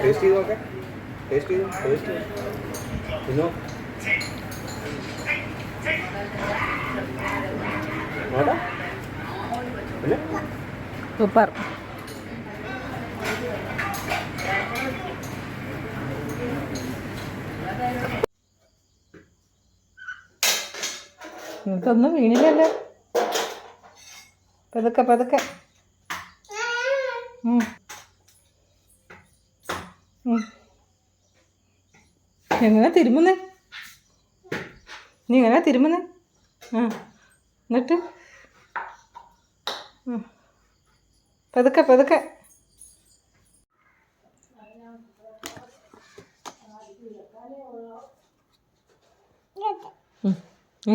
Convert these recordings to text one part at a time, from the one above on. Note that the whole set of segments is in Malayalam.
ടേസ്റ്റ് ചെയ്ത് നോക്കാം. ടേസ്റ്റ് ചെയ്ത് തിന്നോ. പിന്നെ സൂപ്പർ. നിങ്ങൾക്കൊന്നും വീണില്ലല്ലോ. പതുക്കെ പതുക്കെ. എങ്ങനെ തിരുമുന്നേ? നീ എങ്ങനെ തിരുമുന്നേ? എന്നിട്ട് പതുക്കെ പതുക്കെ.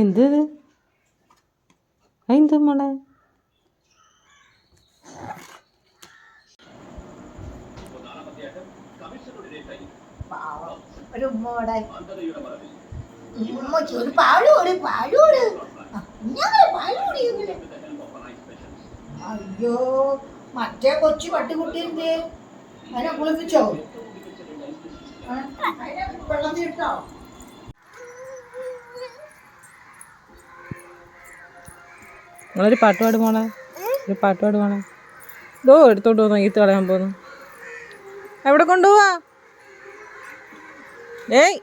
എന്ത് എന്ത് മോളെ? ഒരു ഉമ്മോടെ ഒരു പാഴോട് പാഴോട് ഞങ്ങള് പാഴോടി. അയ്യോ, മറ്റേ കൊച്ചു പട്ടിക്കുട്ടിന്റെ അതിനെ കുളിപ്പിച്ചോ? വെള്ളത്തിൽ ഇട്ടോ? നിങ്ങളൊരു പാട്ട് പാട് മോളെ. ഒരു പാട്ട് പാട് മോളെ. ഇതോ എടുത്തോട്ട് പോന്നു. ഈത്ത് കളയാൻ പോന്നു. എവിടെ കൊണ്ടുപോവാ? ഏയ്,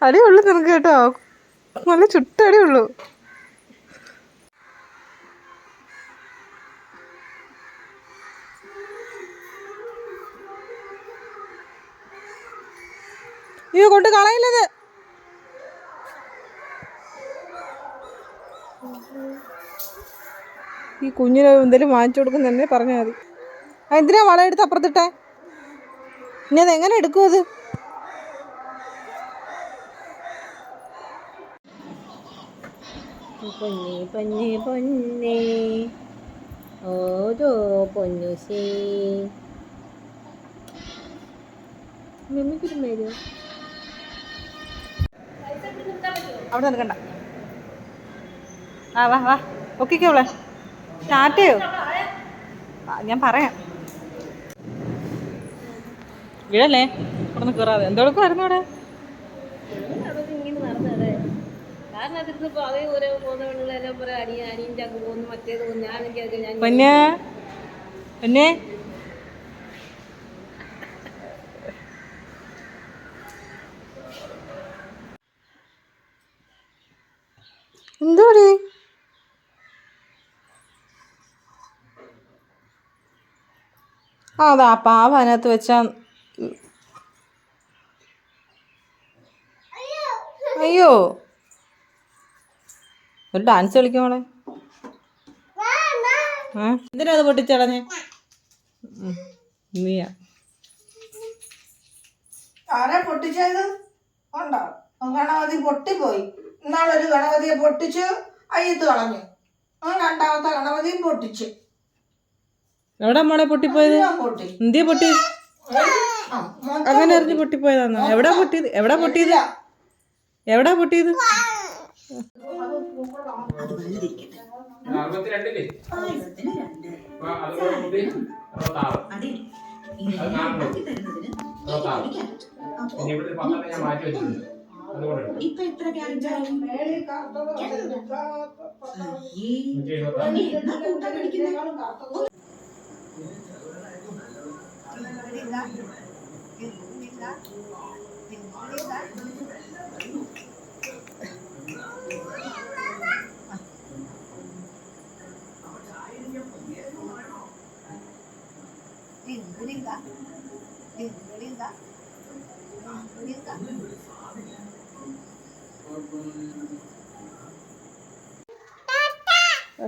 അടിയുള്ളൂ നിനക്ക് കേട്ടോ. നല്ല ചുട്ടടിയുള്ളൂ. അയ്യോ, കൊണ്ട് കളയില്ലത്. ഈ കുഞ്ഞിന് എന്തെങ്കിലും വാങ്ങിച്ചു കൊടുക്കും തന്നെ പറഞ്ഞാൽ മതി. എന്തിനാ വളയെടുത്ത് അപ്പുറത്തിട്ടെ? ഇനി അതെങ്ങനെ എടുക്കും അത്? പൊന്നി പൊന്നി പൊന്നി ഓരോ പൊന്നുശേ മെമ്മിക്കൊരു മേര് അവിടെ നിൽക്കണ്ട. വാ വാ ഒക്കിക്കോളെ. ടാറ്റയോ? ഞാൻ പറയാം. വീഴല്ലേ? ഇവിടെ നിന്ന് കയറാതെ. എന്തെടുക്കുമായിരുന്നു അവിടെ? പിന്നെ പിന്നെ എന്തോടി? അതാ പാവ അതിനകത്ത് വെച്ചാ. അയ്യോ, ഒരു ഡാൻസ് കളിക്കോളെ. എന്തിനാ അത് പൊട്ടിച്ചടഞ്ഞ്? നീയാ ആരാ പൊട്ടിച്ചത്? ഉണ്ടോ? ഗണപതി പൊട്ടിപ്പോയി. ഇന്നാളൊരു ഗണപതിയെ പൊട്ടിച്ചു, അയ്യത്ത് കളഞ്ഞു. രണ്ടാമത്തെ ഗണപതിയും പൊട്ടിച്ചു. എവിടെ മോളെ പൊട്ടിപ്പോയത്? എന്തിയാ പൊട്ടി? അങ്ങനെ അറിഞ്ഞ് പൊട്ടിപ്പോയതാന്നോ? എവിടാ പൊട്ടിയത്? എവിടാ പൊട്ടിയത്? എവിടാ പൊട്ടിയത്? ഇപ്പൊ എത്ര ക്യാരറ്റ്?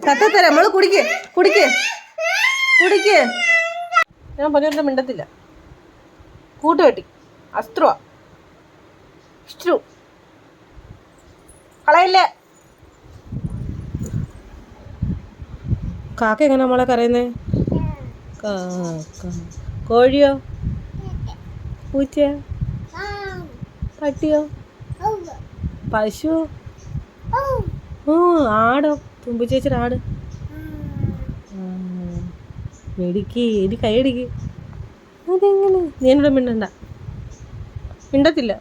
തട്ടത്തരാം. നമ്മള് കുടിക്ക് കുടിക്ക് കുടിക്ക്. ഞാൻ പൊന്നുവിൻ്റെ മിണ്ടത്തില്ല. കൂട്ടുകെട്ടി അസ്ത്രവാ ഇഷ്ടു കളയില്ലേ. കാക്ക എങ്ങനെ നമ്മളെ കരയുന്നേ? കോഴിയോ, പൂച്ചയോ, പട്ടിയോ, പശുവോ, ആടോ, തുമ്പിച്ചേച്ചിയുടെ ആട്. മെടിക്ക് ഇനി കൈയടിക്ക്. അതെങ്ങനെ? നീ എന്നോട് മിണ്ടണ്ട. മിണ്ടത്തില്ല.